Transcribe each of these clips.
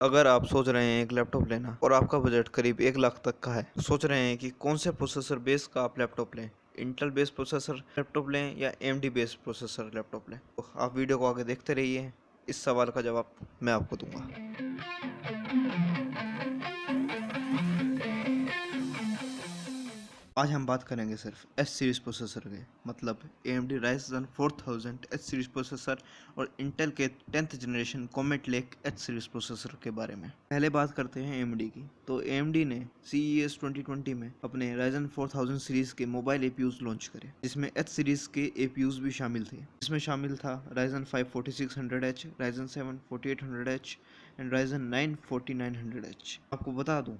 अगर आप सोच रहे हैं एक लैपटॉप लेना और आपका बजट करीब 1 लाख तक का है, सोच रहे हैं कि कौन से प्रोसेसर बेस का आप लैपटॉप लें, इंटेल बेस प्रोसेसर लैपटॉप लें या एएमडी बेस प्रोसेसर लैपटॉप लें, तो आप वीडियो को आगे देखते रहिए। इस सवाल का जवाब मैं आपको दूंगा। आज हम बात करेंगे सिर्फ एच सीरीज प्रोसेसर के, मतलब AMD Ryzen 4000 H series processor और इंटेल के 10th generation comet lake H series processor के बारे में। पहले बात करते हैं AMD की। तो AMD ने CES 2020 में अपने Ryzen 4000 सीरीज के मोबाइल APUs लॉन्च करे, जिसमें एच सीरीज के APUs भी शामिल थे। इसमें शामिल था Ryzen 5 4600H, Ryzen 7 4800H and Ryzen 9 4900H। आपको बता दूं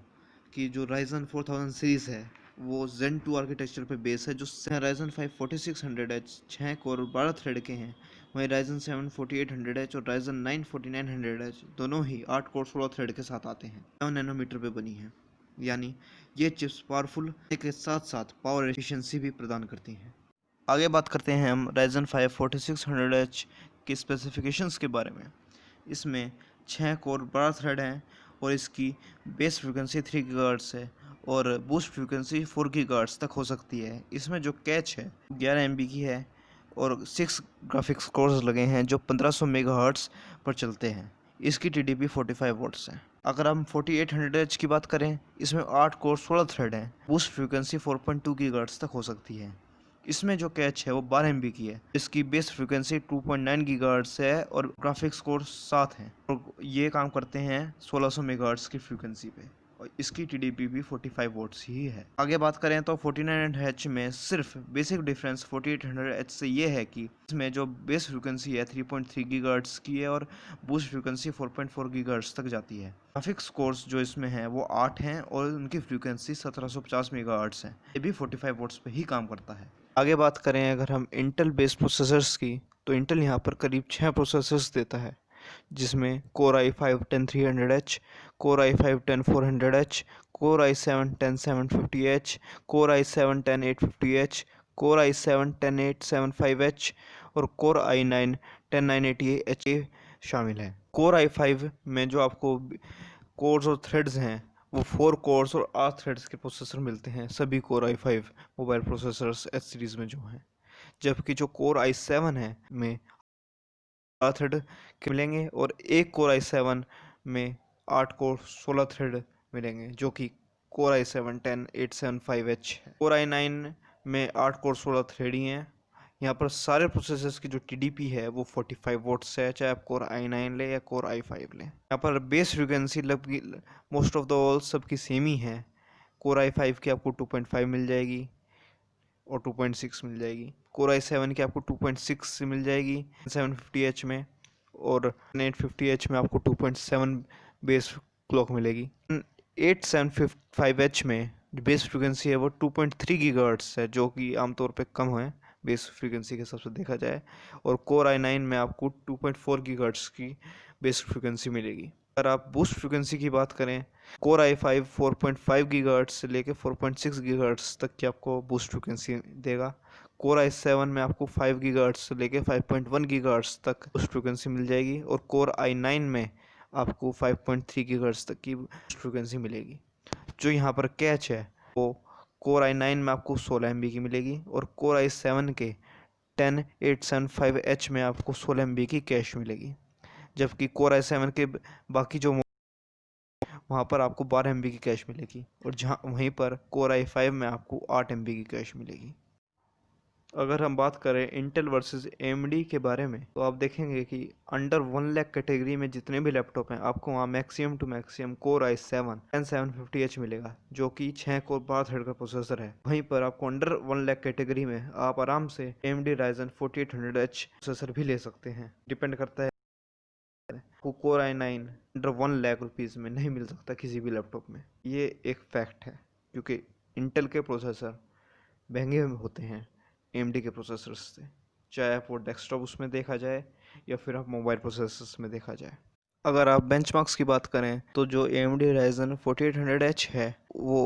कि जो Ryzen 4000 सीरीज है वो Zen 2 आर्किटेक्चर पे बेस है, जो Ryzen 5 4600H 6 कोर और 12 थ्रेड के हैं। वहीं Ryzen 7 4800H और Ryzen 9 4900H दोनों ही 8 कोर 16 थ्रेड के साथ आते हैं, 7 नैनोमीटर पे बनी है। यानी ये चिप्स पावरफुल के साथ साथ पावर एफिशिएंसी भी प्रदान करती हैं। आगे बात करते हैं हम Ryzen 5 4600H के स्पेसिफिकेशंस के बारे में। इसमें 6 कोर 12 थ्रेड हैं और इसकी बेस फ्रीक्वेंसी 3 गीगाहर्ट्ज़ है और बूस्ट फ्रीक्वेंसी 4 गीगाहर्ट्ज़ तक हो सकती है। इसमें जो कैच है 11 MB की है और 6 ग्राफिक्स कोर्स लगे हैं जो 1500 मेगाहर्ट्ज़ पर चलते हैं। इसकी TDP 45 वॉट्स है। अगर हम 4800H की बात करें, इसमें 8 कोर 16 थ्रेड हैं। बूस्ट फ्रीक्वेंसी 4.2 गीगाहर्ट्ज़ तक हो सकती है। इसमें जो कैच है वो 12 MB की है। इसकी बेस फ्रीक्वेंसी 2.9 गीगाहर्ट्ज़ है और ग्राफिक्स कोर 7 हैं और ये काम करते हैं 1600 मेगाहर्ट्ज़ की फ्रीक्वेंसी पे और इसकी TDP भी 45 वोट्स ही है। आगे बात करें तो 4900H में सिर्फ बेसिक डिफरेंस 4800H से ये है कि इसमें जो बेस फ्रीक्वेंसी है 3.3 गीगाहर्ट्ज़ की है और बूस्ट फ्रीक्वेंसी 4.4 गीगाहर्ट्ज़ तक जाती है। ग्राफिक्स कोर्स जो इसमें है वो 8 हैं और उनकी फ्रीक्वेंसी 1750 मेगाहर्ट्ज़ है। ये भी 45 वोट्स पे ही काम करता है। आगे बात करें अगर हम इंटेल बेस्ड प्रोसेसर्स की, तो इंटेल यहाँ पर करीब 6 प्रोसेसर्स देता है, जिसमें Core i5 10300H, Core i5 10400H, Core i7 10750H, Core i7 10850H, Core i7 10875H और Core i9 10980H शामिल है। Core i5 में जो आपको कोर्स और थ्रेड्स हैं वो 4 कोर्स और 8 थ्रेड्स के प्रोसेसर मिलते हैं सभी Core i5 mobile processors H series में जो हैं। जबकि जो Core i7 है में 8 थ्रेड के मिलेंगे और एक Core i7 में 8 कोर 16 थ्रेड मिलेंगे, जो कि Core i7 10875H है। Core i9 में 8 कोर 16 थ्रेड ही हैं। यहाँ पर सारे प्रोसेसर्स की जो TDP है वो 45 वोट्स है, चाहे आप Core i9 ले या Core i5 लें। यहाँ पर बेस फ्रीक्वेंसी लगभग मोस्ट ऑफ द ऑल सबकी सेम ही है। Core i5 की आपको 2.5 मिल जाएगी और 2.6 मिल जाएगी। Core i7 की आपको 2.6 मिल जाएगी 750H में और 850H में आपको 2.7 बेस क्लॉक मिलेगी। 8755H में जो बेस फ्रीक्वेंसी है वो 2.3 गीगाहर्ट्ज़ है, जो कि आमतौर पे कम है बेस फ्रीक्वेंसी के हिसाब से देखा जाए। और Core i9 में आपको 2.4 गीगाहर्ट्ज़ की बेस फ्रीक्वेंसी मिलेगी। अगर आप बूस्ट फ्रीक्वेंसी की बात करें, Core i5 4.5 गीगाहर्ट्ज़ से लेकर 4.6 गीगाहर्ट्ज़ तक की आपको बूस्ट फ्रीक्वेंसी देगा। Core i7 में आपको 5 गीगाहर्ट्ज़ से लेकर 5.1 गीगाहर्ट्ज़ तक बूस्ट फ्रीक्वेंसी मिल जाएगी और Core i9 में आपको 5.3 गीगाहर्ट्ज़ तक की बूस्ट फ्रीक्वेंसी मिलेगी। जो यहाँ पर कैच है वो Core i9 में आपको 16 MB की मिलेगी और Core i7 के 10875H में आपको 16 MB की कैश मिलेगी। जबकि Core i7 के बाकी जो वहाँ पर आपको 12 MB की कैश मिलेगी और जहाँ वहीं पर Core i5 में आपको 8 MB की कैश मिलेगी। अगर हम बात करें इंटेल वर्सेस AMD के बारे में, तो आप देखेंगे कि अंडर 1 लाख कैटेगरी में जितने भी लैपटॉप हैं आपको वहाँ maximum to maximum Core i7 10750H मिलेगा, जो कि 6 कोर 12 थ्रेड का प्रोसेसर है। वहीं पर आपको अंडर 1 लाख कैटेगरी में आप आराम से AMD Ryzen 4800H प्रोसेसर भी ले सकते हैं। डिपेंड करता है, को Core i9 under 1 lakh rupees में नहीं मिल सकता किसी भी लैपटॉप में। ये एक फैक्ट है, क्योंकि इंटेल के प्रोसेसर महंगे होते हैं AMD के प्रोसेसर्स से, चाहे आप वो डेस्कटॉप उसमें देखा जाए या फिर आप मोबाइल प्रोसेसर्स में देखा जाए। अगर आप बेंचमार्क्स की बात करें तो जो AMD Ryzen 4800H है वो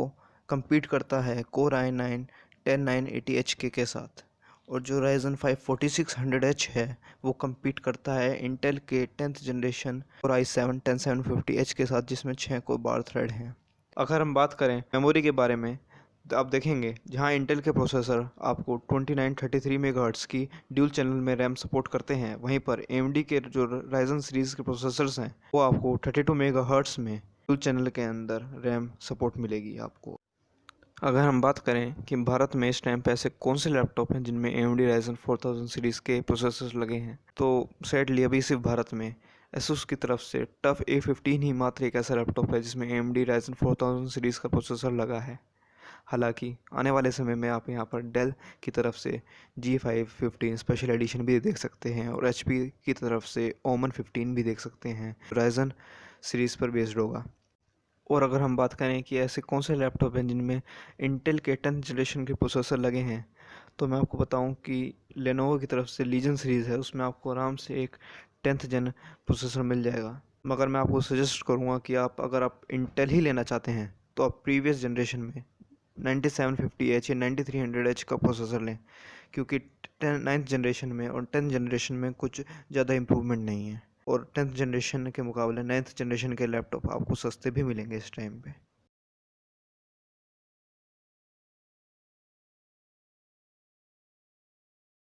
compete करता है Core i9 10980H के साथ और जो Ryzen 5 4600H है वो compete करता है इंटेल के 10th जनरेशन और i7 10750H के साथ, जिसमें 6 कोर बार थ्रेड हैं। अगर हम बात करें मेमोरी के बारे में तो आप देखेंगे जहां इंटेल के प्रोसेसर आपको 2933 मेगाहर्ट्ज़ की ड्यूल चैनल में रैम सपोर्ट करते हैं, वहीं पर AMD के जो Ryzen सीरीज़ के प्रोसेसर्स हैं वो आपको 32 मेगाहर्ट्ज़ में ड्यूल चैनल के अंदर रैम सपोर्ट मिलेगी आपको। अगर हम बात करें कि भारत में इस टाइम पे ऐसे कौन से लैपटॉप हैं जिनमें AMD Ryzen 4000 सीरीज़ के प्रोसेसर्स लगे हैं, तो सैडली अभी सिर्फ भारत में ASUS की तरफ से टफ A15 ही मात्र एक ऐसा लैपटॉप है जिसमें AMD Ryzen 4000 सीरीज़ का प्रोसेसर लगा है। हालांकि आने वाले समय में आप यहाँ पर डेल की तरफ से G515 स्पेशल एडिशन भी देख सकते हैं और HP की तरफ से ओमन 15 भी देख सकते हैं, Ryzen सीरीज़ पर बेस्ड होगा। और अगर हम बात करें कि ऐसे कौन से लैपटॉप हैं जिनमें इंटेल के 10th जनरेशन के प्रोसेसर लगे हैं, तो मैं आपको बताऊं कि लेनोवो की तरफ से लीजन सीरीज़ है, उसमें आपको आराम से एक 10th जन प्रोसेसर मिल जाएगा। मगर मैं आपको सजेस्ट करूंगा कि अगर आप इंटेल ही लेना चाहते हैं तो आप प्रीवियस जनरेशन में 9750H या 9300H का प्रोसेसर लें, क्योंकि 9th जनरेशन में और 10th जनरेशन में कुछ ज़्यादा इम्प्रूवमेंट नहीं है और 10th जनरेशन के मुकाबले 9th जनरेशन के लैपटॉप आपको सस्ते भी मिलेंगे इस टाइम पे।